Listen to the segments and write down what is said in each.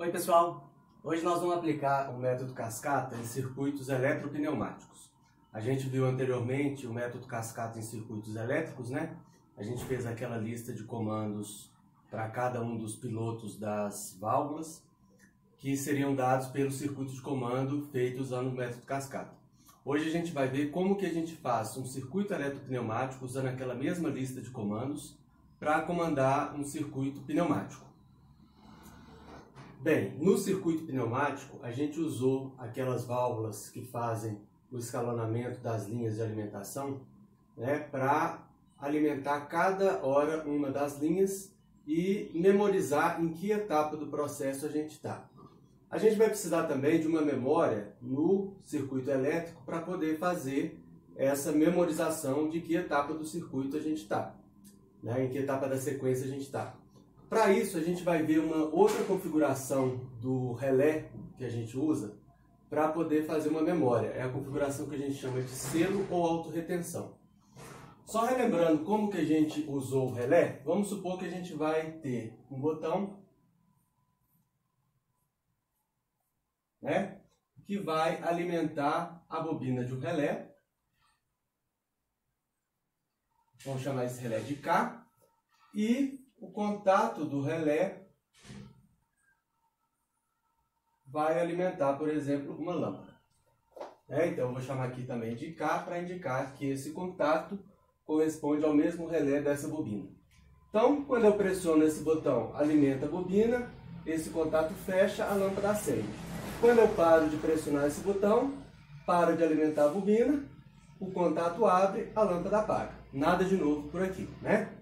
Oi pessoal, hoje nós vamos aplicar o método cascata em circuitos eletropneumáticos. A gente viu anteriormente o método cascata em circuitos elétricos, né? A gente fez aquela lista de comandos para cada um dos pilotos das válvulas que seriam dados pelo circuito de comando feito usando o método cascata. Hoje a gente vai ver como que a gente faz um circuito eletropneumático usando aquela mesma lista de comandos para comandar um circuito pneumático. Bem, no circuito pneumático, a gente usou aquelas válvulas que fazem o escalonamento das linhas de alimentação, né, para alimentar cada hora uma das linhas e memorizar em que etapa do processo a gente está. A gente vai precisar também de uma memória no circuito elétrico para poder fazer essa memorização de que etapa do circuito a gente está, né, em que etapa da sequência a gente está. Para isso, a gente vai ver uma outra configuração do relé que a gente usa para poder fazer uma memória. É a configuração que a gente chama de selo ou autorretenção. Só relembrando como que a gente usou o relé, vamos supor que a gente vai ter um botão, né, que vai alimentar a bobina de um relé. Vamos chamar esse relé de K. E o contato do relé vai alimentar, por exemplo, uma lâmpada. Então eu vou chamar aqui também de K para indicar que esse contato corresponde ao mesmo relé dessa bobina. Então, quando eu pressiono esse botão, alimenta a bobina, esse contato fecha, a lâmpada acende. Quando eu paro de pressionar esse botão, para de alimentar a bobina, o contato abre, a lâmpada apaga. Nada de novo por aqui, né?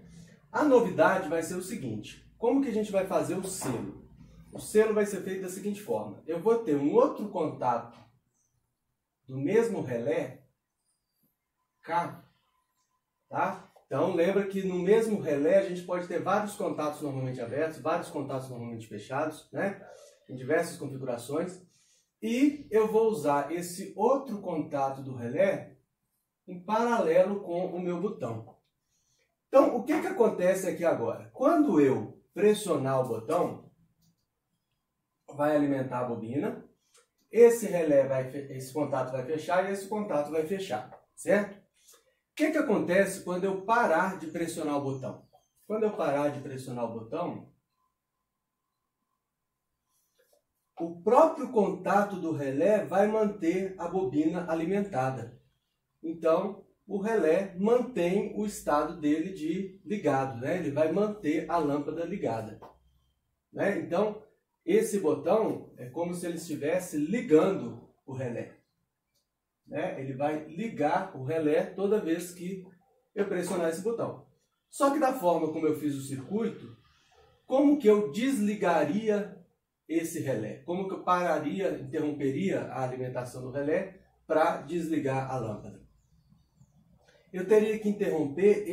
A novidade vai ser o seguinte: como que a gente vai fazer o selo? O selo vai ser feito da seguinte forma: eu vou ter um outro contato do mesmo relé, K, tá? Então lembra que no mesmo relé a gente pode ter vários contatos normalmente abertos, vários contatos normalmente fechados, né? Em diversas configurações. E eu vou usar esse outro contato do relé em paralelo com o meu botão. Então, o que acontece aqui agora? Quando eu pressionar o botão, vai alimentar a bobina, esse relé esse contato vai fechar e esse contato vai fechar, certo? O que acontece quando eu parar de pressionar o botão? Quando eu parar de pressionar o botão, o próprio contato do relé vai manter a bobina alimentada. Então, o relé mantém o estado dele de ligado, né? Ele vai manter a lâmpada ligada, né? Então, esse botão é como se ele estivesse ligando o relé, né? Ele vai ligar o relé toda vez que eu pressionar esse botão. Só que da forma como eu fiz o circuito, como que eu desligaria esse relé? Como que eu interromperia a alimentação do relé para desligar a lâmpada? Eu teria que interromper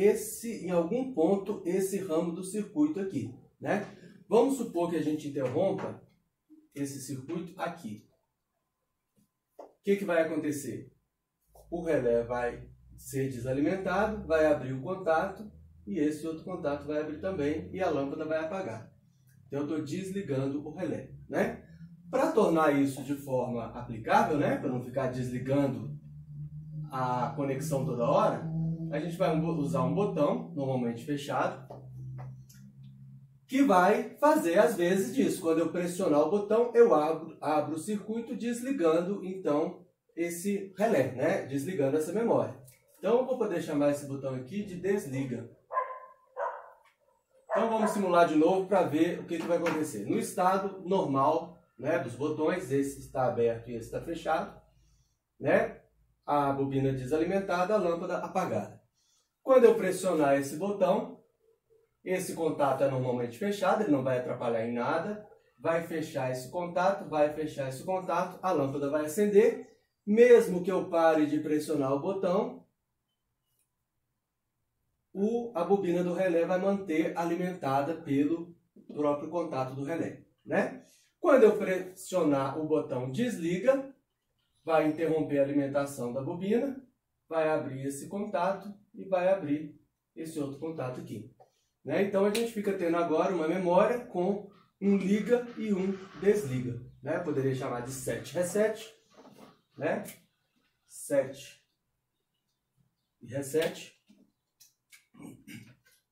em algum ponto, esse ramo do circuito aqui, né? Vamos supor que a gente interrompa esse circuito aqui. O que vai acontecer? O relé vai ser desalimentado, vai abrir o contato, e esse outro contato vai abrir também, e a lâmpada vai apagar. Então eu estou desligando o relé, né? Para tornar isso de forma aplicável, né? Para não ficar desligando a conexão toda hora, a gente vai usar um botão, normalmente fechado, que vai fazer às vezes disso. Quando eu pressionar o botão, eu abro o circuito, desligando então esse relé, né? Desligando essa memória. Então eu vou poder chamar esse botão aqui de desliga. Então vamos simular de novo para ver o que vai acontecer. No estado normal, né, dos botões, esse está aberto e esse está fechado, né? A bobina desalimentada, a lâmpada apagada. Quando eu pressionar esse botão, esse contato é normalmente fechado, ele não vai atrapalhar em nada, vai fechar esse contato, vai fechar esse contato, a lâmpada vai acender. Mesmo que eu pare de pressionar o botão, a bobina do relé vai manter alimentada pelo próprio contato do relé, né? Quando eu pressionar o botão desliga, vai interromper a alimentação da bobina, vai abrir esse contato e vai abrir esse outro contato aqui, né? Então a gente fica tendo agora uma memória com um liga e um desliga, né? Poderia chamar de set reset, né? Set e reset,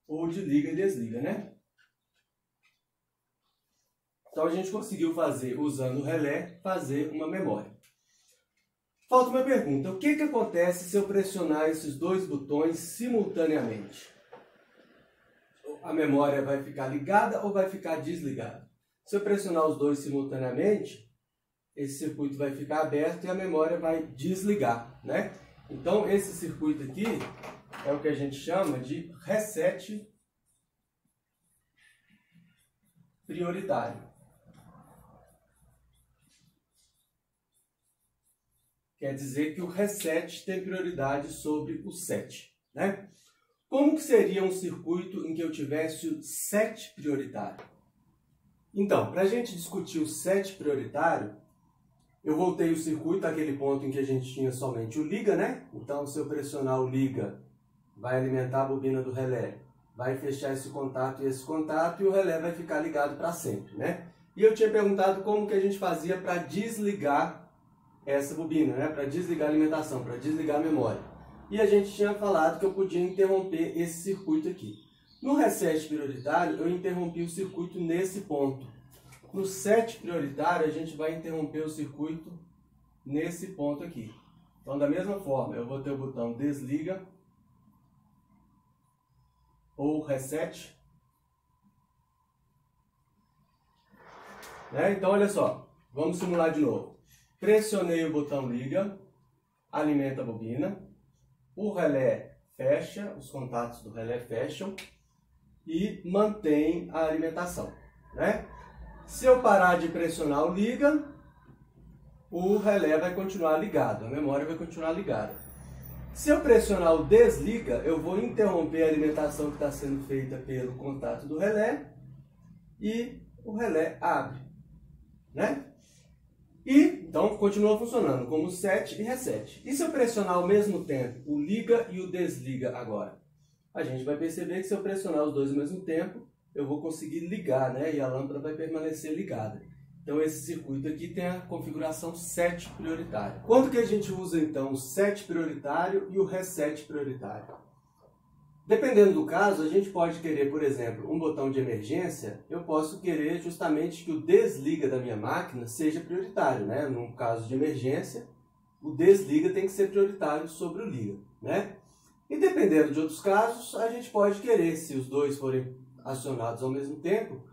ou de liga e desliga, né? Então a gente conseguiu fazer, usando o relé, fazer uma memória. Falta uma pergunta: o que acontece se eu pressionar esses dois botões simultaneamente? A memória vai ficar ligada ou vai ficar desligada? Se eu pressionar os dois simultaneamente, esse circuito vai ficar aberto e a memória vai desligar, né? Então esse circuito aqui é o que a gente chama de reset prioritário. Quer dizer que o reset tem prioridade sobre o set, né? Como que seria um circuito em que eu tivesse o set prioritário? Então, para a gente discutir o set prioritário, eu voltei o circuito àquele ponto em que a gente tinha somente o liga, né? Então, se eu pressionar o liga, vai alimentar a bobina do relé, vai fechar esse contato e o relé vai ficar ligado para sempre, né? E eu tinha perguntado como que a gente fazia para desligar essa bobina, né? Para desligar a alimentação, para desligar a memória. E a gente tinha falado que eu podia interromper esse circuito aqui. No reset prioritário, eu interrompi o circuito nesse ponto. No set prioritário, a gente vai interromper o circuito nesse ponto aqui. Então, da mesma forma, eu vou ter o botão desliga ou reset, né? Então, olha só, vamos simular de novo. Pressionei o botão liga, alimenta a bobina, o relé fecha, os contatos do relé fecham e mantém a alimentação, né? Se eu parar de pressionar o liga, o relé vai continuar ligado, a memória vai continuar ligada. Se eu pressionar o desliga, eu vou interromper a alimentação que está sendo feita pelo contato do relé e o relé abre, né? E, então, continua funcionando como set e reset. E se eu pressionar ao mesmo tempo o liga e o desliga agora? A gente vai perceber que se eu pressionar os dois ao mesmo tempo, eu vou conseguir ligar, né? E a lâmpada vai permanecer ligada. Então, esse circuito aqui tem a configuração set prioritário. Quando que a gente usa, então, o set prioritário e o reset prioritário? Dependendo do caso, a gente pode querer, por exemplo, um botão de emergência. Eu posso querer justamente que o desliga da minha máquina seja prioritário, né? Num caso de emergência, o desliga tem que ser prioritário sobre o liga, né? E dependendo de outros casos, a gente pode querer, se os dois forem acionados ao mesmo tempo,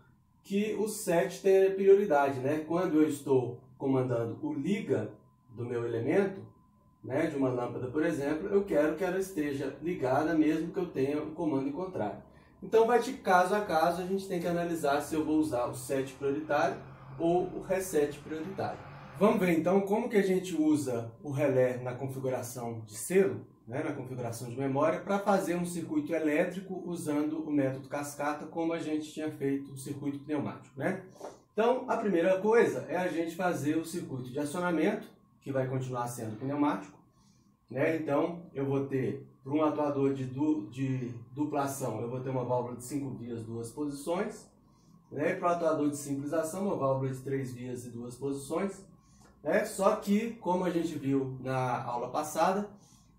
que o set tenha prioridade, né? Quando eu estou comandando o liga do meu elemento, né, de uma lâmpada, por exemplo, eu quero que ela esteja ligada mesmo que eu tenha um comando em contrário. Então, vai de caso a caso, a gente tem que analisar se eu vou usar o set prioritário ou o reset prioritário. Vamos ver então como que a gente usa o relé na configuração de selo, né, na configuração de memória, para fazer um circuito elétrico usando o método cascata, como a gente tinha feito o circuito pneumático, né? Então, a primeira coisa é a gente fazer o circuito de acionamento, que vai continuar sendo pneumático, né? Então, eu vou ter, para um atuador de duplação, eu vou ter uma válvula de 5 vias, 2 posições, né? E para o atuador de simples ação, uma válvula de 3 vias e 2 posições, né? Só que, como a gente viu na aula passada,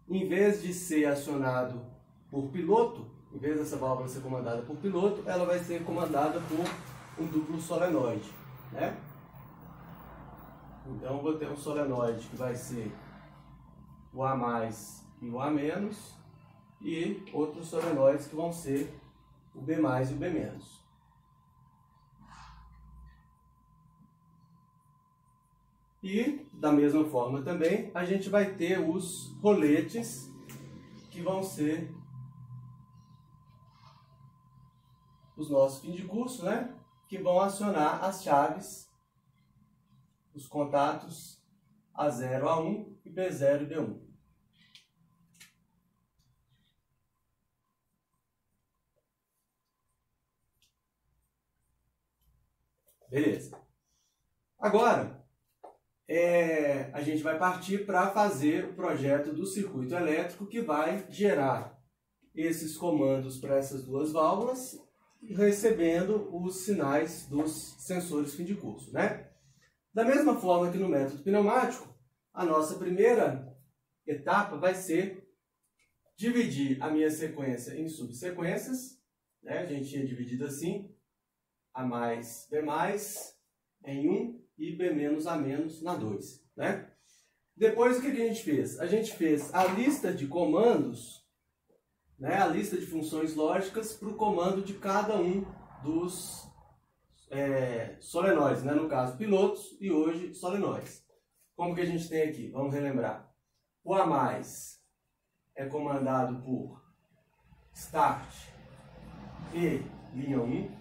em vez de ser acionado por piloto, em vez dessa válvula ser comandada por piloto, ela vai ser comandada por um duplo solenoide, né? Então, vou ter um solenoide que vai ser o A mais e o A menos, e outros solenoides que vão ser o B mais e o B menos. E, da mesma forma também, a gente vai ter os roletes, que vão ser os nossos fins de curso, né? Que vão acionar as chaves, os contatos A0, A1 e B0 e B1. Beleza. Agora, a gente vai partir para fazer o projeto do circuito elétrico que vai gerar esses comandos para essas duas válvulas recebendo os sinais dos sensores fim de curso, né? Da mesma forma que no método pneumático, a nossa primeira etapa vai ser dividir a minha sequência em subsequências, né? A gente tinha dividido assim, A mais B mais em 1 e B menos A menos na 2, né? Depois, o que a gente fez? A gente fez a lista de comandos, né? A lista de funções lógicas para o comando de cada um dos solenoides, né? No caso, pilotos e hoje solenoides. Como que a gente tem aqui? Vamos relembrar. O A mais é comandado por start e linha 1.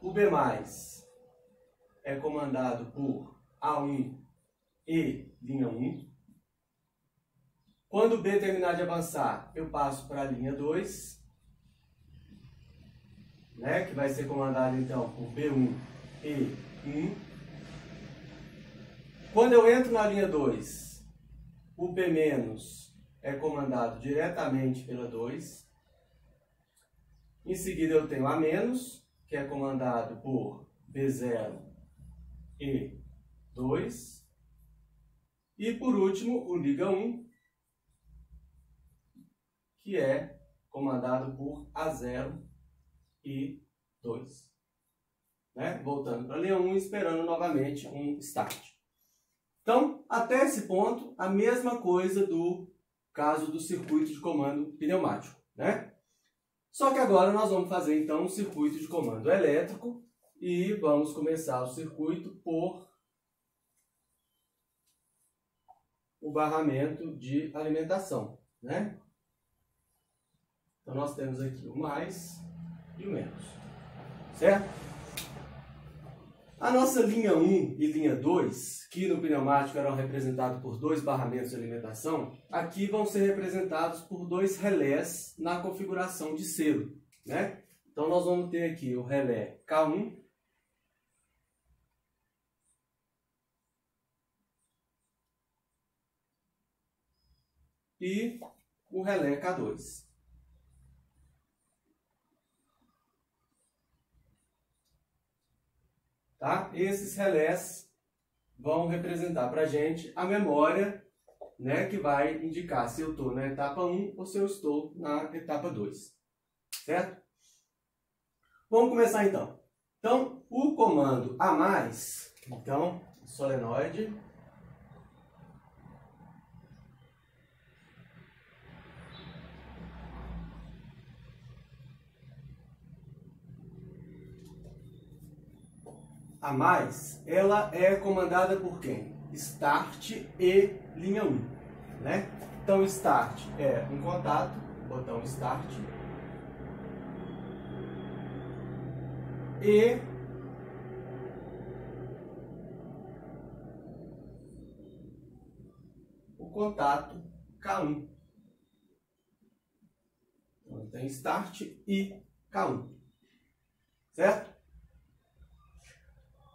O B mais é comandado por A1 e linha 1. Quando o B terminar de avançar, eu passo para a linha 2, né, que vai ser comandado então por B1 e 1. Quando eu entro na linha 2, o B- é comandado diretamente pela 2. Em seguida eu tenho A-, que é comandado por B0 e 2. E por último, o liga 1, que é comandado por A0 e 2. Né? Voltando para a linha 1 e esperando novamente um start. Então, até esse ponto, a mesma coisa do caso do circuito de comando pneumático, né? Só que agora nós vamos fazer então um circuito de comando elétrico e vamos começar o circuito por o barramento de alimentação, né? Então nós temos aqui o mais e o menos, certo? A nossa linha 1 e linha 2, que no pneumático eram representados por 2 barramentos de alimentação, aqui vão ser representados por 2 relés na configuração de selo, né? Então nós vamos ter aqui o relé K1 e o relé K2. Tá? Esses relés vão representar para a gente a memória, né, que vai indicar se eu estou na etapa 1 ou se eu estou na etapa 2. Certo? Vamos começar então. Então, o comando A+, então, solenoide, A+, ela é comandada por quem? Start e linha 1, né? Então, Start é um contato, botão Start, e o contato K1. Então, tem Start e K1, certo?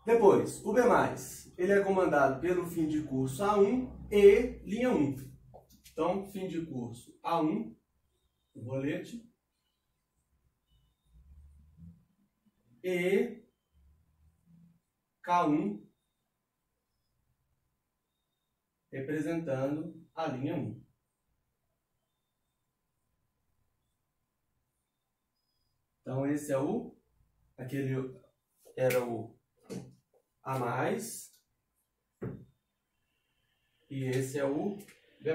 Depois, o B+, ele é comandado pelo fim de curso A1 e linha 1. Então, fim de curso A1, o rolete, e K1, representando a linha 1. Então, esse é era o A+, e esse é o B+. B+,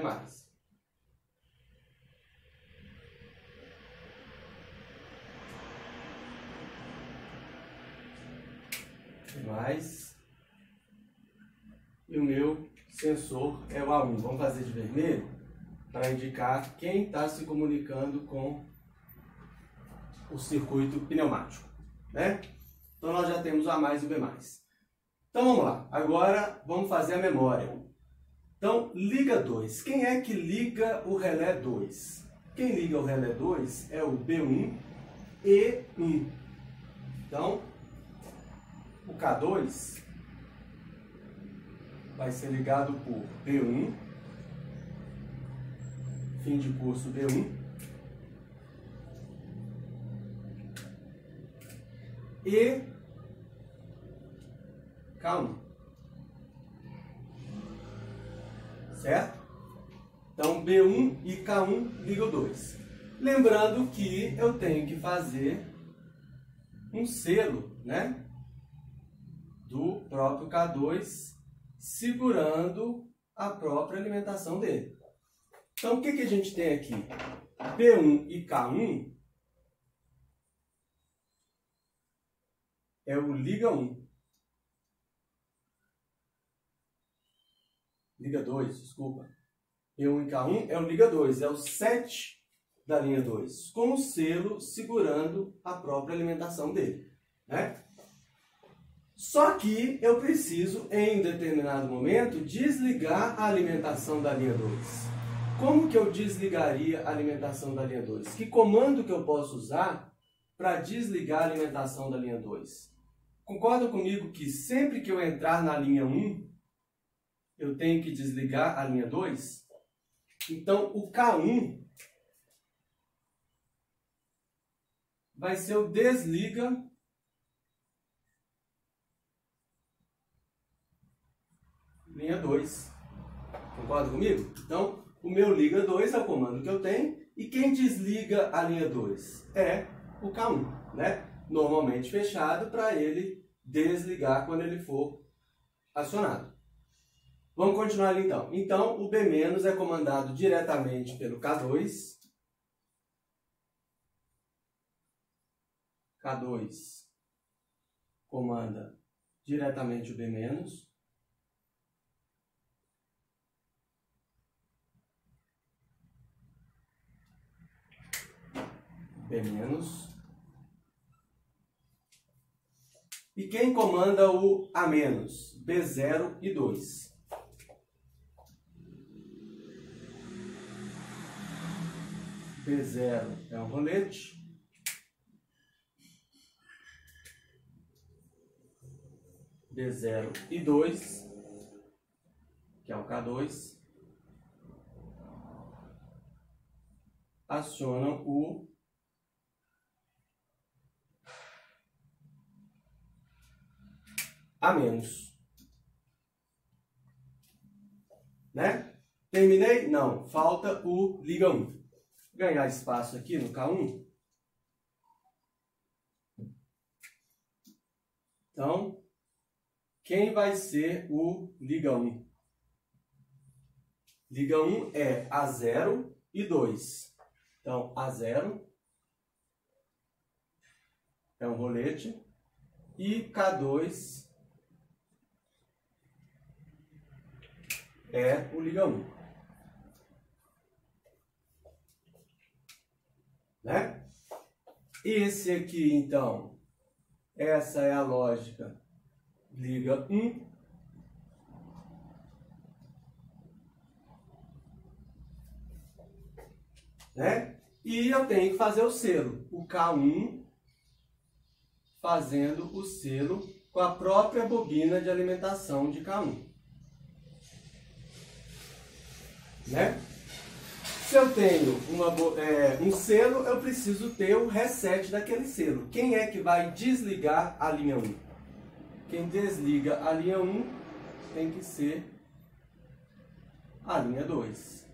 e o meu sensor é o A1. Vamos fazer de vermelho para indicar quem está se comunicando com o circuito pneumático, né? Então nós já temos o A+ e o B+. Então vamos lá, agora vamos fazer a memória. Então, liga 2. Quem é que liga o relé 2? Quem liga o relé 2 é o B1 e 1. Então, o K2 vai ser ligado por B1, fim de curso B1, e K1. Certo? Então, B1 e K1 ligam 2. Lembrando que eu tenho que fazer um selo, né, do próprio K2 segurando a própria alimentação dele. Então, o que a gente tem aqui? B1 e K1 é o liga 1. Liga 2, desculpa. B1 e K1 é o liga 2, é o 7 da linha 2, com o selo segurando a própria alimentação dele, né? Só que eu preciso, em determinado momento, desligar a alimentação da linha 2. Como que eu desligaria a alimentação da linha 2? Que comando que eu posso usar para desligar a alimentação da linha 2? Concorda comigo que sempre que eu entrar na linha 1, eu tenho que desligar a linha 2? Então, o K1 vai ser o desliga linha 2. Concorda comigo? Então, o meu liga 2 é o comando que eu tenho. E quem desliga a linha 2? É o K1, né? Normalmente fechado para ele desligar quando ele for acionado. Vamos continuar ali então. Então, o B- é comandado diretamente pelo K2. K2 comanda diretamente o B-. B-. E quem comanda o A-? B0 e 2. B0 é um rolete. B0 e 2, que é o K2, acionam o A-. Né? Terminei? Não. Falta o liga 1. Ganhar espaço aqui no K1. Então, quem vai ser o liga 1? Liga 1 é A0 e 2. Então, A0 é um rolete e K2 é o liga 1. Né? Esse aqui, então, essa é a lógica liga 1. Né? E eu tenho que fazer o selo. O K1 fazendo o selo com a própria bobina de alimentação de K1. Né? Se eu tenho um selo, eu preciso ter o reset daquele selo. Quem é que vai desligar a linha 1? Quem desliga a linha 1 tem que ser a linha 2.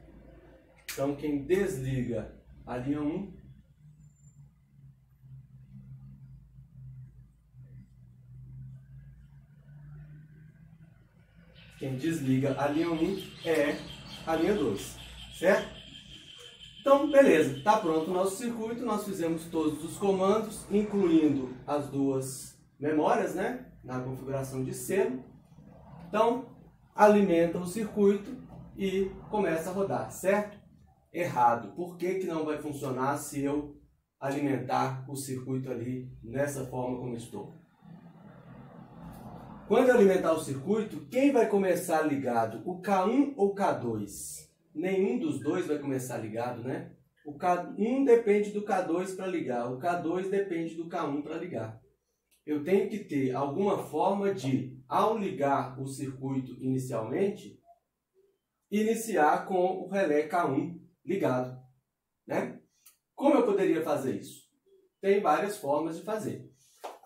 Então, quem desliga a linha 1 é a linha 2, certo? Então, beleza, está pronto o nosso circuito, nós fizemos todos os comandos, incluindo as duas memórias, né, na configuração de selo. Então, alimenta o circuito e começa a rodar, certo? Errado. Por que não vai funcionar se eu alimentar o circuito ali nessa forma como estou? Quando eu alimentar o circuito, quem vai começar ligado? O K1 ou o K2? Nenhum dos dois vai começar ligado, né? O K1 depende do K2 para ligar, o K2 depende do K1 para ligar. Eu tenho que ter alguma forma de, ao ligar o circuito inicialmente, iniciar com o relé K1 ligado, né? Como eu poderia fazer isso? Tem várias formas de fazer.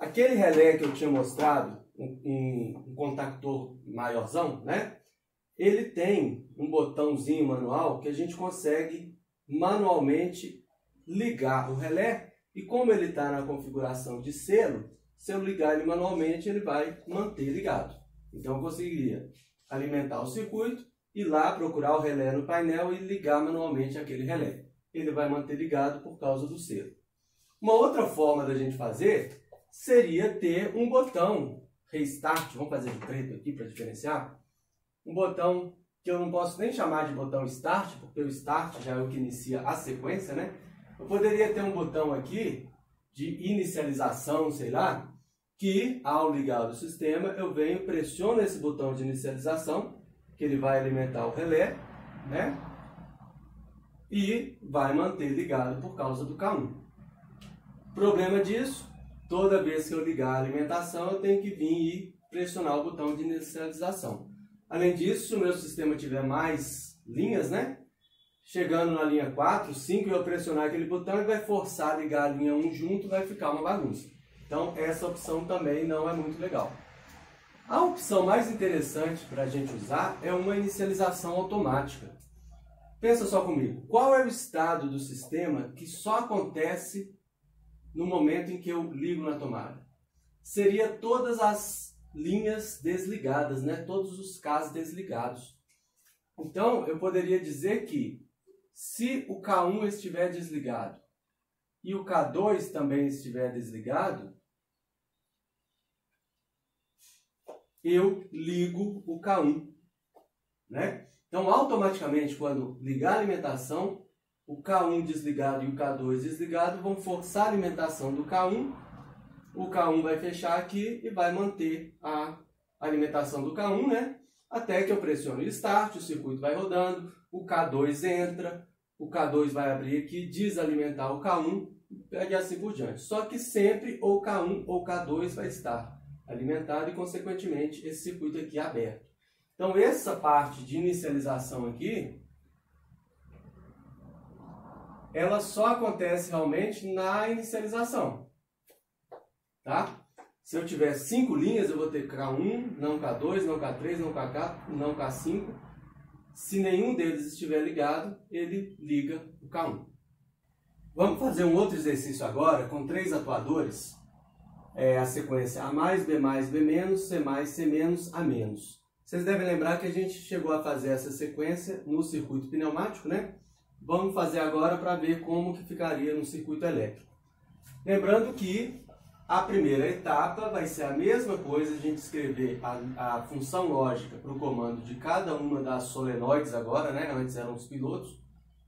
Aquele relé que eu tinha mostrado, um contactor maiorzão, né? Ele tem um botãozinho manual que a gente consegue manualmente ligar o relé. E como ele está na configuração de selo, se eu ligar ele manualmente, ele vai manter ligado. Então eu conseguiria alimentar o circuito, ir lá procurar o relé no painel e ligar manualmente aquele relé. Ele vai manter ligado por causa do selo. Uma outra forma da gente fazer seria ter um botão Restart, vamos fazer de preto aqui para diferenciar. Um botão que eu não posso nem chamar de botão Start, porque o Start já é o que inicia a sequência, né? Eu poderia ter um botão aqui de inicialização, sei lá, que ao ligar o sistema eu venho, pressiono esse botão de inicialização, que ele vai alimentar o relé, né? E vai manter ligado por causa do K1. Problema disso, toda vez que eu ligar a alimentação, eu tenho que vir e pressionar o botão de inicialização. Além disso, se o meu sistema tiver mais linhas, né? Chegando na linha 4, 5, eu pressionar aquele botão e vai forçar a ligar a linha 1 junto, vai ficar uma bagunça. Então, essa opção também não é muito legal. A opção mais interessante para a gente usar é uma inicialização automática. Pensa só comigo, qual é o estado do sistema que só acontece no momento em que eu ligo na tomada? Seria todas as linhas desligadas, né? Todos os Ks desligados. Então, eu poderia dizer que se o K1 estiver desligado e o K2 também estiver desligado, eu ligo o K1, né? Então, automaticamente, quando ligar a alimentação, o K1 desligado e o K2 desligado vão forçar a alimentação do K1, o K1 vai fechar aqui e vai manter a alimentação do K1, né? Até que eu pressione o Start, o circuito vai rodando, o K2 entra, o K2 vai abrir aqui, desalimentar o K1 e assim por diante. Só que sempre ou K1 ou K2 vai estar alimentado e, consequentemente, esse circuito aqui é aberto. Então, essa parte de inicialização aqui, ela só acontece realmente na inicialização, tá? Se eu tiver 5 linhas, eu vou ter K1, não K2, não K3, não KK, não K5. Se nenhum deles estiver ligado, ele liga o K1. Vamos fazer um outro exercício agora com 3 atuadores. A sequência A+, B+, B-, C+, C-, A-. Vocês devem lembrar que a gente chegou a fazer essa sequência no circuito pneumático, né? Vamos fazer agora para ver como que ficaria no circuito elétrico. Lembrando que a primeira etapa vai ser a mesma coisa, a gente escrever a função lógica para o comando de cada uma das solenoides agora, né? Antes eram os pilotos,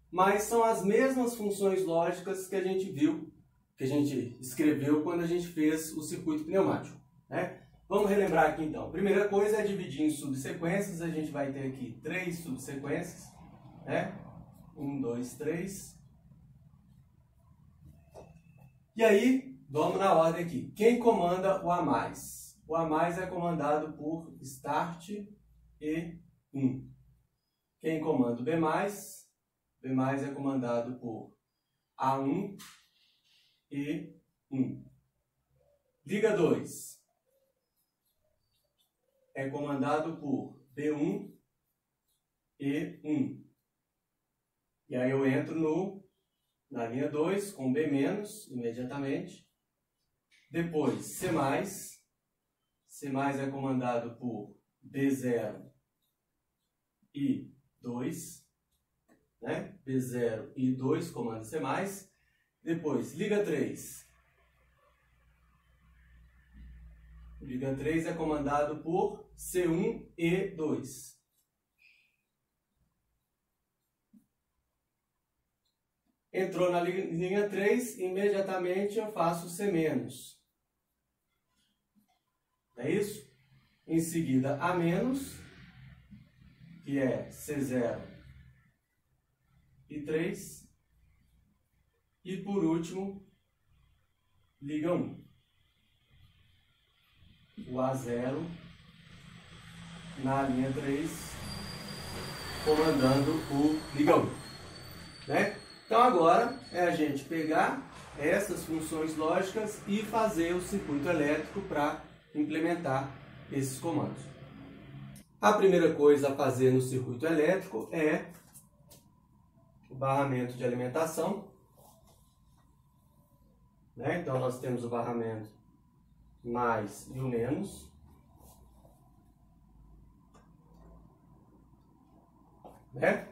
mas são as mesmas funções lógicas que a gente viu, que a gente escreveu quando a gente fez o circuito pneumático, né? Vamos relembrar aqui então. Primeira coisa é dividir em subsequências, a gente vai ter aqui 3 subsequências, né? 1, 2, 3. E aí, vamos na ordem aqui. Quem comanda o A+? O A+ é comandado por Start e 1. Quem comanda o B+? B+ é comandado por A1 e 1. Liga 2 é comandado por B1 e 1. E aí eu entro na linha 2 com B- imediatamente. Depois C+. C+ é comandado por B0 e 2. Né? B0 e 2 comanda C+. Depois, liga 3. Liga 3 é comandado por C1 e 2. Entrou na linha 3, imediatamente eu faço C-. É isso? Em seguida, A-, que é C0 e 3. E por último, liga 1. O A0 na linha 3, comandando o liga 1. Né? Então agora é a gente pegar essas funções lógicas e fazer o circuito elétrico para implementar esses comandos. A primeira coisa a fazer no circuito elétrico é o barramento de alimentação, né? Então nós temos o barramento mais e o menos. Né?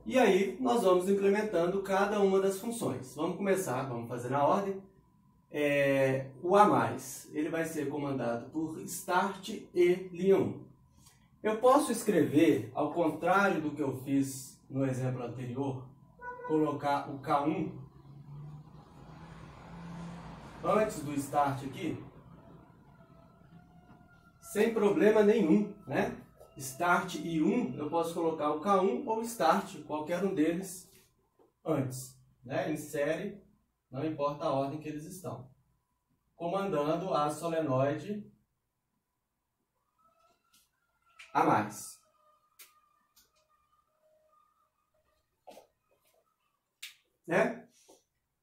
E aí nós vamos implementando cada uma das funções. Vamos começar, vamos fazer na ordem. O A+, ele vai ser comandado por Start e linha 1. Eu posso escrever, ao contrário do que eu fiz no exemplo anterior, colocar o K1 antes do Start aqui, sem problema nenhum, né? Start e 1, eu posso colocar o K1 ou Start, qualquer um deles, antes. Né? Insere, não importa a ordem que eles estão. Comandando a solenoide A+. Né?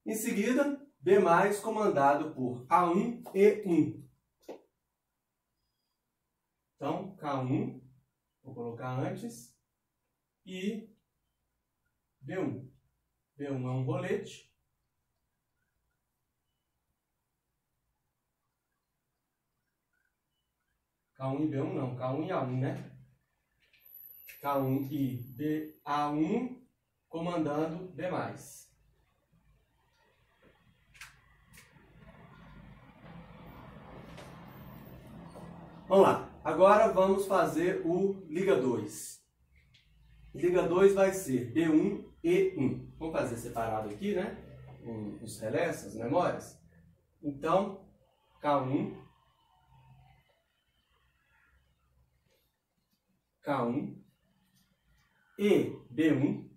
Em seguida, B+, comandado por A1 e 1. Então, K1... vou colocar antes, e B1. B1 é um rolete. K1 e B1 não, K1 e A1, né? K1 e A1 comandando B+. Vamos lá. Agora vamos fazer o liga 2. Liga 2 vai ser B1 e 1. Vamos fazer separado aqui, né? Os relés, as memórias. Então, K1, K1 e B1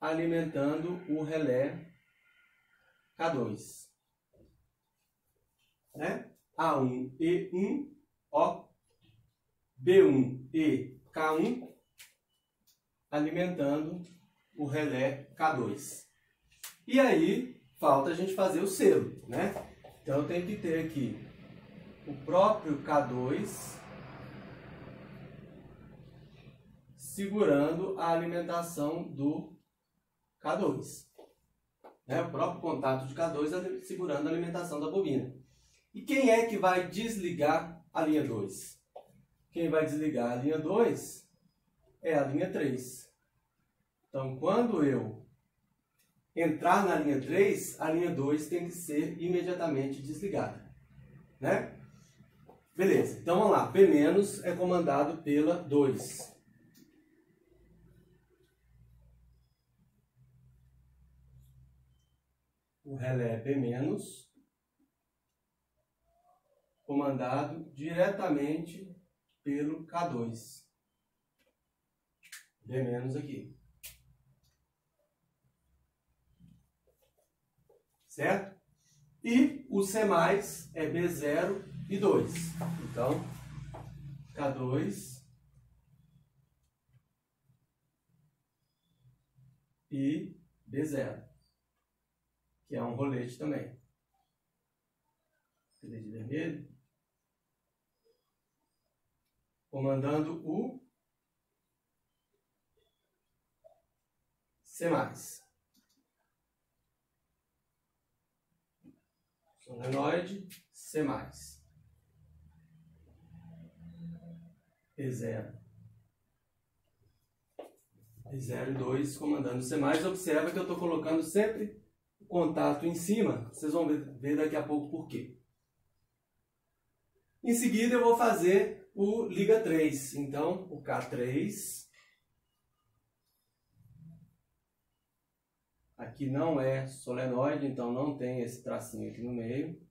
alimentando o relé K2. Né? A1 e 1, ó, B1 e K1 alimentando o relé K2. E aí, falta a gente fazer o selo, né? Então eu tenho que ter aqui o próprio K2 segurando a alimentação do K2. Né? O próprio contato de K2 segurando a alimentação da bobina. E quem é que vai desligar a linha 2? Quem vai desligar a linha 2 é a linha 3. Então, quando eu entrar na linha 3, a linha 2 tem que ser imediatamente desligada. Né? Beleza, então vamos lá. B- é comandado pela 2. O relé B- comandado diretamente pelo K2. B- aqui. Certo? E o C+, é B0 e 2. Então, K2 e B0, que é um rolete também. Rolete vermelho. Comandando o C+. Solenoide C+. E0. E0 e 2 comandando C+. Observa que eu estou colocando sempre o contato em cima. Vocês vão ver daqui a pouco por quê. Em seguida eu vou fazer o liga 3. Então, o K3. Aqui não é solenoide, então não tem esse tracinho aqui no meio.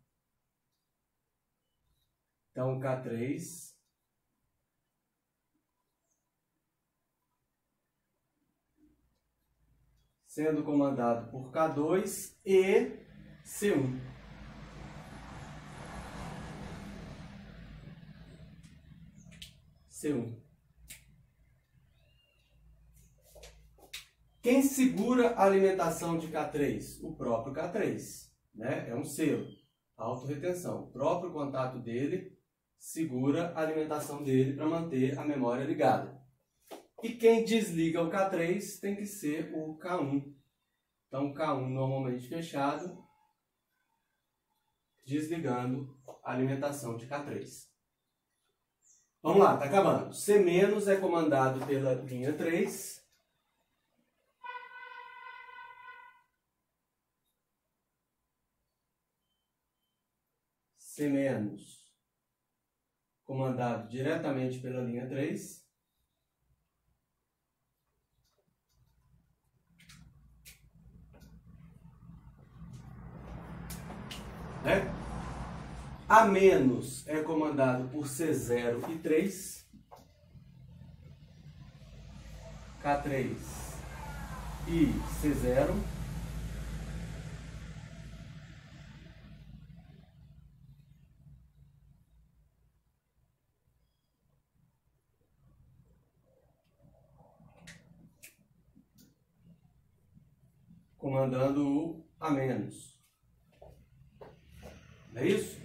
Então, o K3 sendo comandado por K2 e C1. C1. Quem segura a alimentação de K3? O próprio K3, né? É um selo, autorretenção. O próprio contato dele segura a alimentação dele para manter a memória ligada. E quem desliga o K3 tem que ser o K1. Então, K1 normalmente fechado, desligando a alimentação de K3. Vamos lá, está acabando. C- é comandado pela linha 3. C- comandado diretamente pela linha 3. Né? A- é comandado por C0 e 3. K3 e C0. Comandando o A-. Não é isso?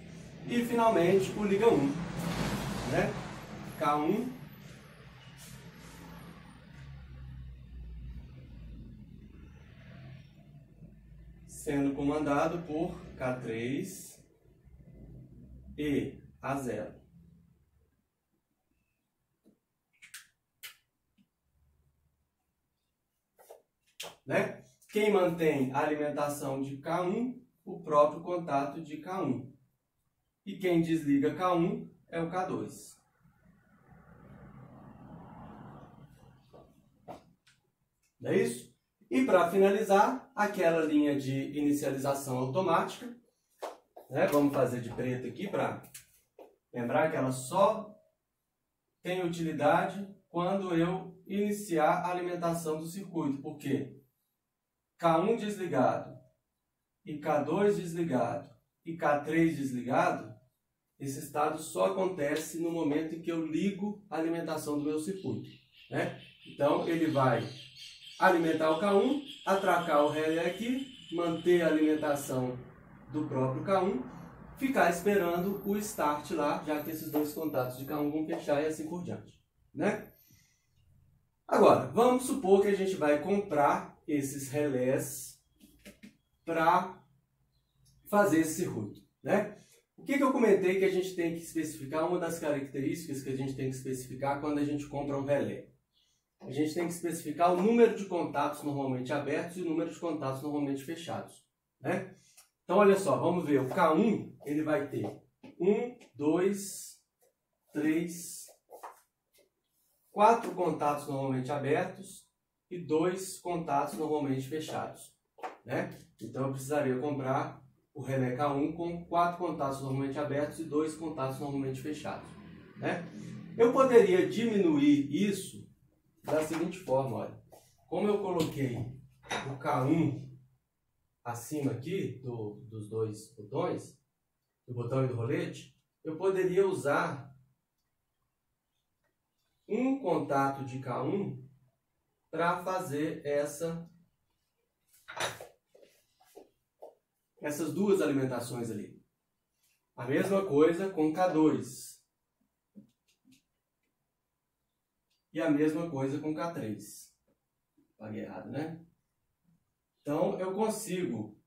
E finalmente o liga 1, né? K1 sendo comandado por K3 e A0. Né? Quem mantém a alimentação de K1? O próprio contato de K1. E quem desliga K1 é o K2. Não é isso? E para finalizar, aquela linha de inicialização automática, né? Vamos fazer de preto aqui para lembrar que ela só tem utilidade quando eu iniciar a alimentação do circuito. Por quê? K1 desligado e K2 desligado e K3 desligado, esse estado só acontece no momento em que eu ligo a alimentação do meu circuito, né? Então, ele vai alimentar o K1, atracar o relé aqui, manter a alimentação do próprio K1, ficar esperando o start lá, já que esses dois contatos de K1 vão fechar e assim por diante, né? Agora, vamos supor que a gente vai comprar esses relés para fazer esse circuito, né? O que eu comentei que a gente tem que especificar? Uma das características que a gente tem que especificar quando a gente compra um relé. A gente tem que especificar o número de contatos normalmente abertos e o número de contatos normalmente fechados, né? Então, olha só, vamos ver. O K1, ele vai ter 1, 2, 3, 4 contatos normalmente abertos e 2 contatos normalmente fechados, né? Então, eu precisaria comprar o relé K1 com 4 contatos normalmente abertos e 2 contatos normalmente fechados, né? Eu poderia diminuir isso da seguinte forma, olha. Como eu coloquei o K1 acima aqui dos dois botões, do botão e do rolete, eu poderia usar um contato de K1 para fazer essas duas alimentações ali. A mesma coisa com K2. E a mesma coisa com K3. Paguei errado, né? Então, eu consigo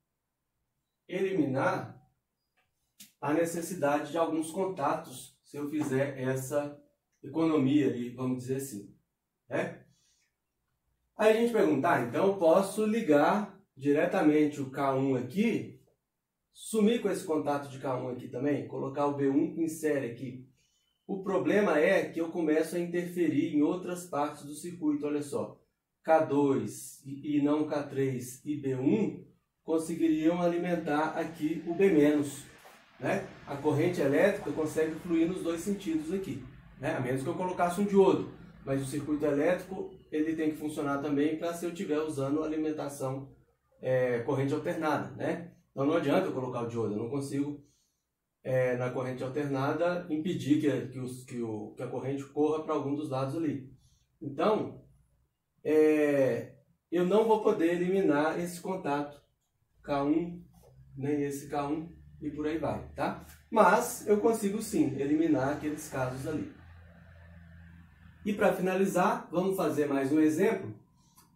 eliminar a necessidade de alguns contatos se eu fizer essa economia ali, vamos dizer assim, né? Aí a gente pergunta, então eu posso ligar diretamente o K1 aqui, sumir com esse contato de K1 aqui também, colocar o B1 em série aqui. O problema é que eu começo a interferir em outras partes do circuito, olha só. K2 e não K3 e B1 conseguiriam alimentar aqui o B-, né? A corrente elétrica consegue fluir nos dois sentidos aqui, né? A menos que eu colocasse um diodo, mas o circuito elétrico ele tem que funcionar também para se eu estiver usando alimentação corrente alternada, né? Então não adianta eu colocar o diodo, eu não consigo na corrente alternada impedir que a corrente corra para algum dos lados ali. Então, eu não vou poder eliminar esse contato K1, nem esse K1 e por aí vai, tá? Mas eu consigo sim eliminar aqueles casos ali. E para finalizar, vamos fazer mais um exemplo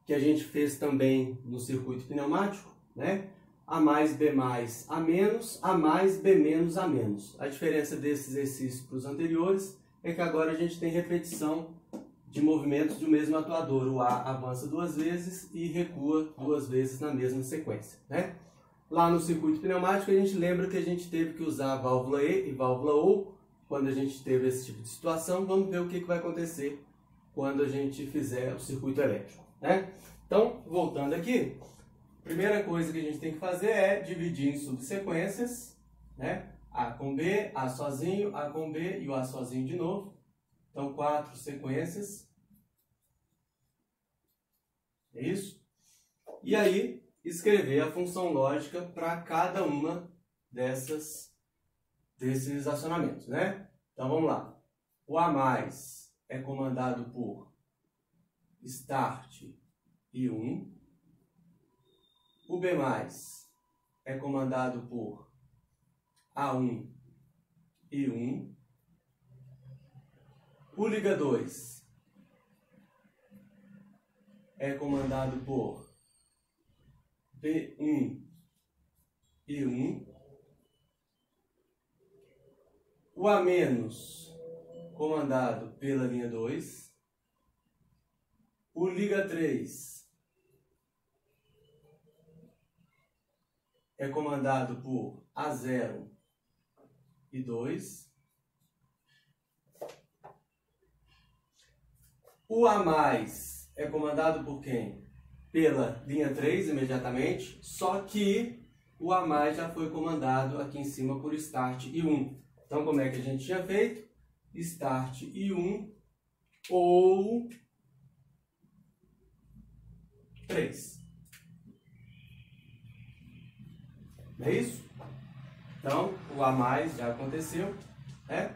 que a gente fez também no circuito pneumático, né? A mais, B mais, A menos, A mais, B menos, A menos. A diferença desse exercício para os anteriores é que agora a gente tem repetição de movimentos do mesmo atuador. O A avança 2 vezes e recua 2 vezes na mesma sequência, né? Lá no circuito pneumático a gente lembra que a gente teve que usar a válvula E e válvula O quando a gente teve esse tipo de situação. Vamos ver o que vai acontecer quando a gente fizer o circuito elétrico, né? Então, voltando aqui, a primeira coisa que a gente tem que fazer é dividir em subsequências, né? A com B, A sozinho, A com B e o A sozinho de novo. Então, 4 sequências. É isso? E aí, escrever a função lógica para cada uma desses acionamentos, né? Então, vamos lá. O A mais é comandado por start e 1. O B mais é comandado por A1 e 1. O liga 2 é comandado por B1 e 1. O A menos comandado pela linha 2. O liga 3 é comandado por A0 e 2. O A mais é comandado por quem? Pela linha 3 imediatamente, só que o A mais já foi comandado aqui em cima por start e 1. Então, como é que a gente tinha feito? Start e 1 ou 3. Não é isso? Então, o A mais já aconteceu, né?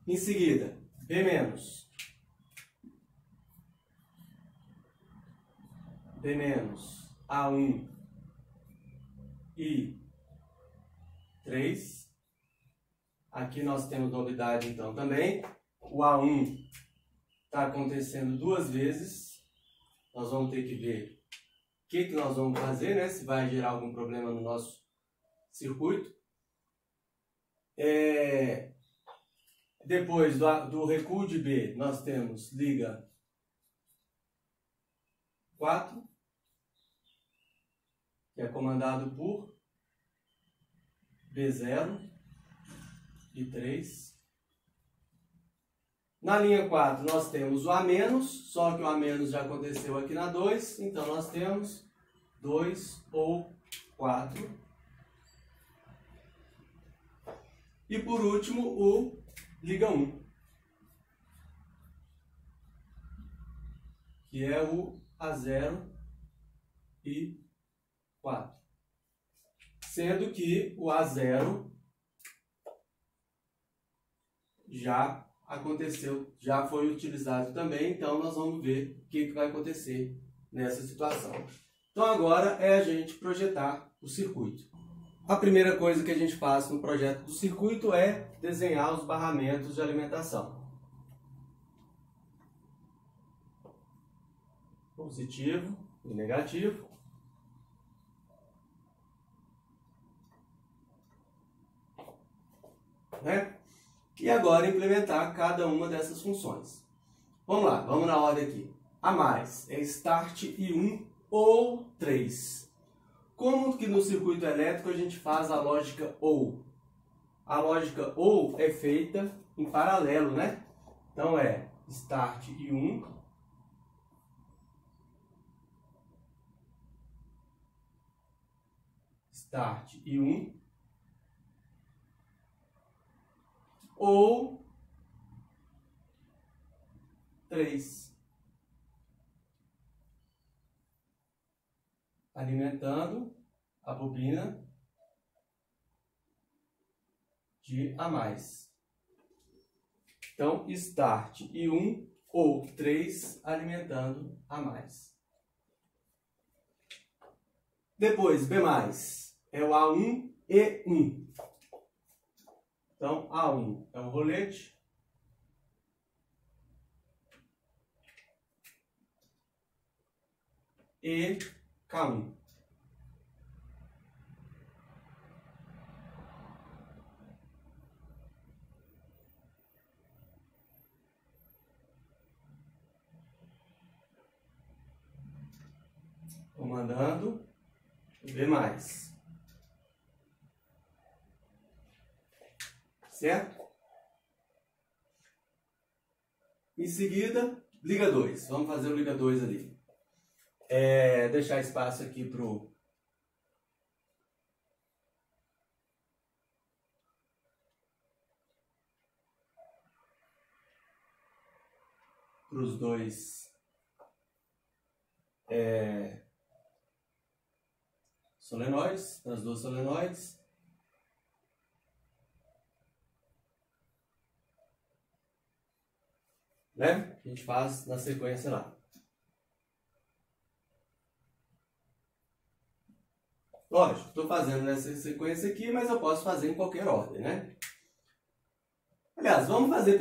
Em seguida, B menos. B menos, A1 e 3. Aqui nós temos novidade então também. O A1 está acontecendo 2 vezes. Nós vamos ter que ver o que nós vamos fazer, né? Se vai gerar algum problema no nosso circuito. Depois do recuo de B, nós temos liga 4, que é comandado por B0 e 3. Na linha 4 nós temos o A menos, só que o A menos já aconteceu aqui na 2, então nós temos 2 ou 4. E por último o liga 1, que é o A0 e 4. Sendo que o A0 já aconteceu, já foi utilizado também, então nós vamos ver o que vai acontecer nessa situação. Então agora é a gente projetar o circuito. A primeira coisa que a gente faz no projeto do circuito é desenhar os barramentos de alimentação. Positivo e negativo. Né? E agora implementar cada uma dessas funções. Vamos lá, vamos na ordem aqui. A mais é start e 1 ou 3. Como que no circuito elétrico a gente faz a lógica OU? A lógica OU é feita em paralelo, né? Então é start e 1. Start e 1. Ou 3. Alimentando a bobina de A mais. Então, start e 1 ou 3 alimentando A mais. Depois, B+, é o A1 e 1. Então, A1 é o rolete. E K1. Comandando B+. Certo? Em seguida, liga 2. Vamos fazer o liga 2 ali. Deixar espaço aqui para os dois solenoides, as duas solenoides. Né? A gente faz na sequência lá. Lógico, estou fazendo nessa sequência aqui, mas eu posso fazer em qualquer ordem, né? Aliás, vamos fazer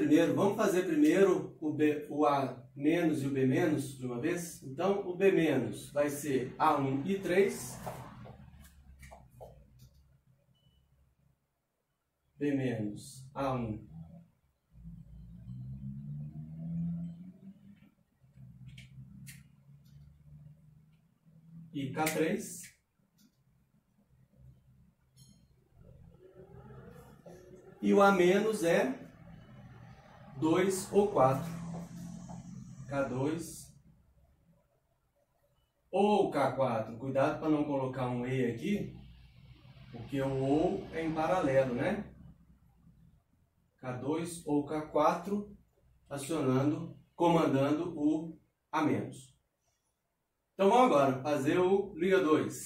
primeiro o A- e o B- de uma vez. Então, o B- vai ser A1 e 3. B- A1 e K3. E o A- é 2 ou 4. K2 ou K4. Cuidado para não colocar um E aqui, porque o ou é em paralelo, né? K2 ou K4 comandando o A-. Então vamos agora fazer o liga 2.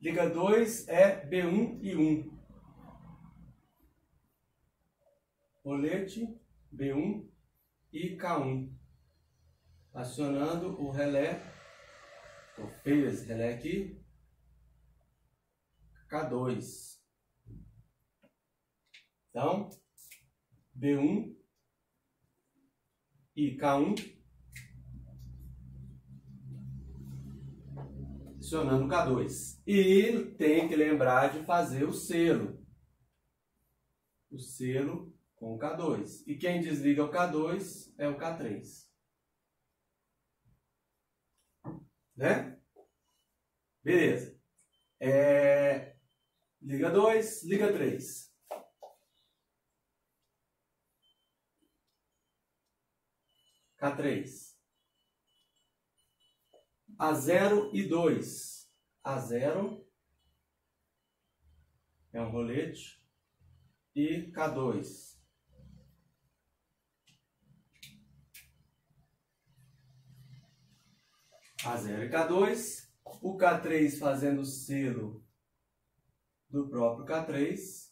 Liga 2 é B1 e 1. Rolete, B1 e K1. Acionando o relé. Estou feio esse relé aqui. K2. Então, B1 e K1. Acionando o K2. E tem que lembrar de fazer o selo. O selo com o K2. E quem desliga o K2 é o K3. Né? Beleza. Liga 2, liga 3. K3. A0 e 2. A0 é um rolete. E K2. A0 e K2. O K3 fazendo o selo do próprio K3.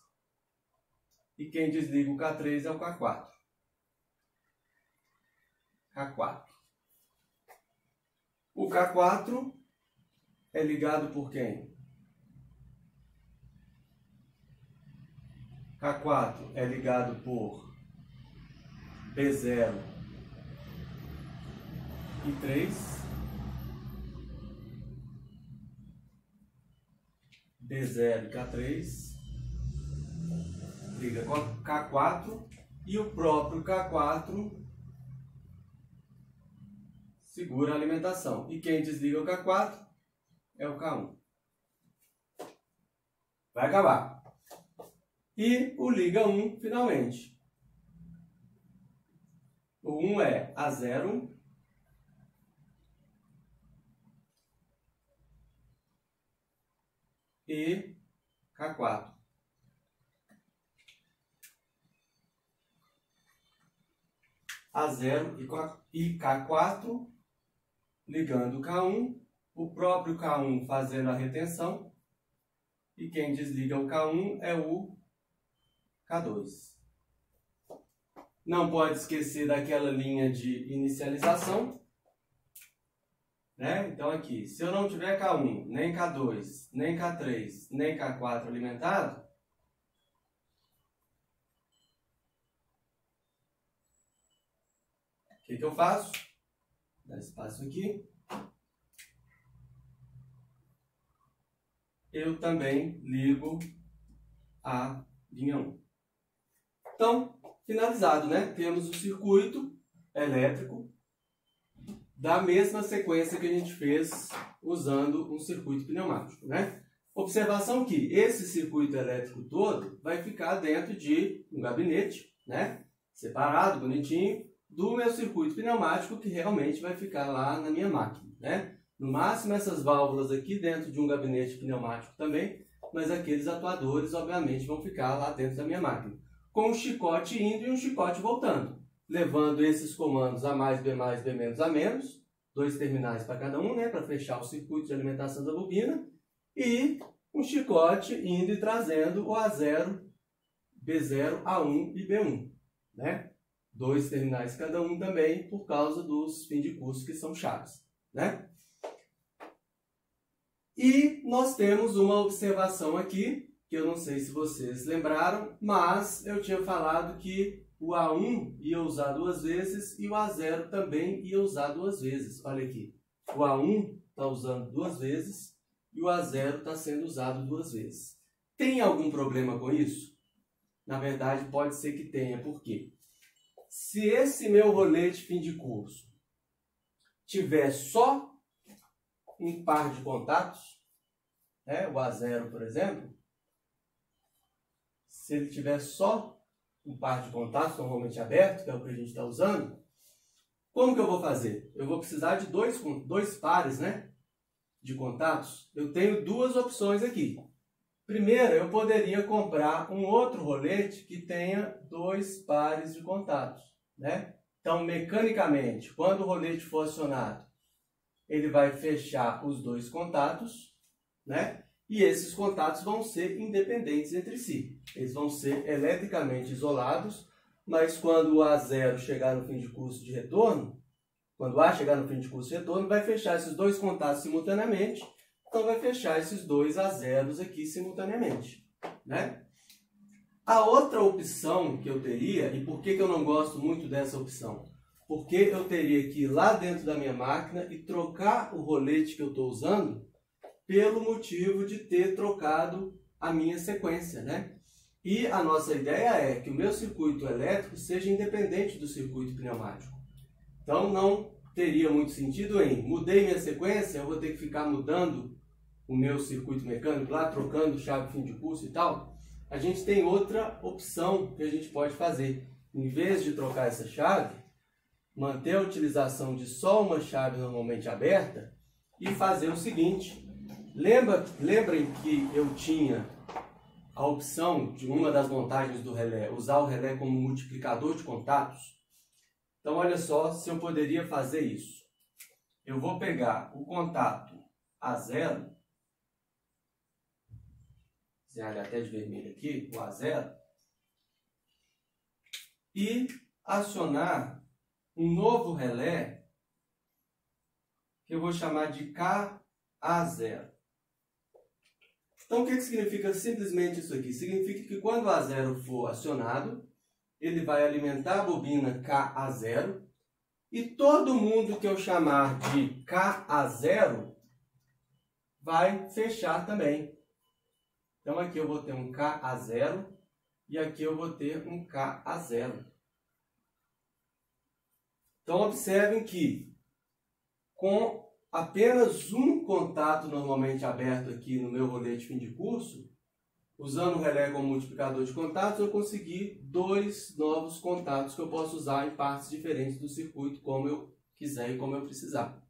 E quem desliga o K3 é o K4. K4. O K4 é ligado por quem? K4 é ligado por B0 e 3. B0 e K3. Liga com K4 e o próprio K4 segura a alimentação. E quem desliga o K4 é o K1. Vai acabar. E o liga 1 finalmente. O 1 é A0 e K4. A0 e K4 ligando o K1, o próprio K1 fazendo a retenção, e quem desliga o K1 é o K2. Não pode esquecer daquela linha de inicialização. né? Então aqui, se eu não tiver K1, nem K2, nem K3, nem K4 alimentado, o que eu faço? Dá espaço aqui. Eu também ligo a linha 1. Então, finalizado, né? Temos o circuito elétrico da mesma sequência que a gente fez usando um circuito pneumático, né? Observação que esse circuito elétrico todo vai ficar dentro de um gabinete, né? Separado, bonitinho, do meu circuito pneumático que realmente vai ficar lá na minha máquina, né? No máximo essas válvulas aqui dentro de um gabinete pneumático também, mas aqueles atuadores obviamente vão ficar lá dentro da minha máquina, com um chicote indo e um chicote voltando, levando esses comandos A mais, B menos, A menos, 2 terminais para cada um, né, para fechar o circuito de alimentação da bobina, e um chicote indo e trazendo o A0, B0, A1 e B1, né? 2 terminais cada um também, por causa dos fins de curso que são chaves, né? E nós temos uma observação aqui, que eu não sei se vocês lembraram, mas eu tinha falado que o A1 ia usar 2 vezes e o A0 também ia usar 2 vezes. Olha aqui, o A1 está usando 2 vezes e o A0 está sendo usado 2 vezes. Tem algum problema com isso? Na verdade, pode ser que tenha. Por quê? Se esse meu rolete fim de curso tiver só um par de contatos, né, o A0, por exemplo, se ele tiver só um par de contatos, normalmente aberto, que é o que a gente está usando, como que eu vou fazer? Eu vou precisar de dois pares, né, de contatos. Eu tenho 2 opções aqui. Primeiro, eu poderia comprar um outro rolete que tenha 2 pares de contatos, né? Então, mecanicamente, quando o rolete for acionado, ele vai fechar os 2 contatos, né? E esses contatos vão ser independentes entre si. Eles vão ser eletricamente isolados, mas quando o A0 chegar no fim de curso de retorno, quando o A chegar no fim de curso de retorno, vai fechar esses 2 contatos simultaneamente. Então, vai fechar esses 2 A0s aqui simultaneamente, né? A outra opção que eu teria, e por que eu não gosto muito dessa opção? Porque eu teria que ir lá dentro da minha máquina e trocar o rolete que eu estou usando pelo motivo de ter trocado a minha sequência, né? E a nossa ideia é que o meu circuito elétrico seja independente do circuito pneumático. Então, não teria muito sentido em mudei minha sequência, eu vou ter que ficar mudando o meu circuito mecânico lá, trocando chave fim de curso e tal. A gente tem outra opção que a gente pode fazer. Em vez de trocar essa chave, manter a utilização de só uma chave normalmente aberta e fazer o seguinte. Lembrem que eu tinha a opção de uma das montagens do relé, usar o relé como multiplicador de contatos? Então, olha só se eu poderia fazer isso. Eu vou pegar o contato A0, desenhar até de vermelho aqui, o A0, e acionar um novo relé que eu vou chamar de KA0. Então, o que significa simplesmente isso aqui? Significa que quando o A0 for acionado, ele vai alimentar a bobina KA0 e todo mundo que eu chamar de KA0 vai fechar também. Então, aqui eu vou ter um KA0 e aqui eu vou ter um KA0. Então, observem que com apenas um contato normalmente aberto aqui no meu rolete fim de curso, usando o relé como multiplicador de contatos, eu consegui 2 novos contatos que eu posso usar em partes diferentes do circuito, como eu quiser e como eu precisar.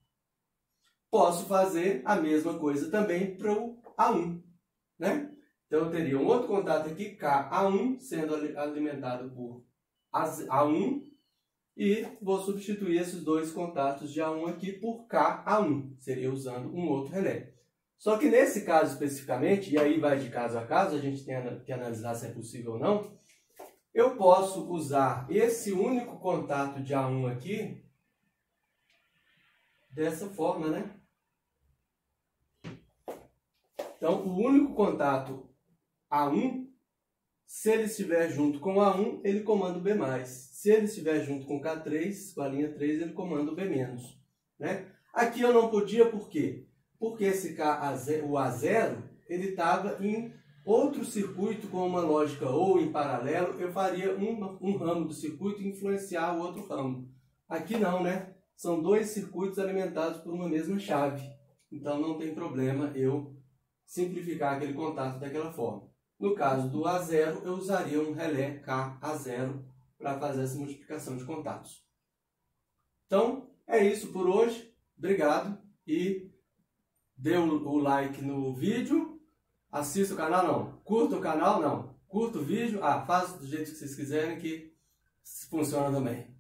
Posso fazer a mesma coisa também para o A1, né? Então, eu teria um outro contato aqui, KA1, sendo alimentado por A1, e vou substituir esses 2 contatos de A1 aqui por KA1, seria usando um outro relé. Só que nesse caso especificamente, e aí vai de caso a caso, a gente tem que analisar se é possível ou não, eu posso usar esse único contato de A1 aqui dessa forma, né? Então, o único contato A1, se ele estiver junto com A1, ele comanda o B+. Se ele estiver junto com K3, com a linha 3, ele comanda o B-, né? Aqui eu não podia, por quê? Porque esse o A0, ele estava em outro circuito com uma lógica ou em paralelo, eu faria um ramo do circuito influenciar o outro ramo. Aqui não, né? São dois circuitos alimentados por uma mesma chave. Então não tem problema eu simplificar aquele contato daquela forma. No caso do A0, eu usaria um relé KA0 para fazer essa multiplicação de contatos. Então, é isso por hoje. Obrigado e dê o like no vídeo. Assista o canal, não. Curta o canal, não. Curta o vídeo. Faça do jeito que vocês quiserem que funciona também.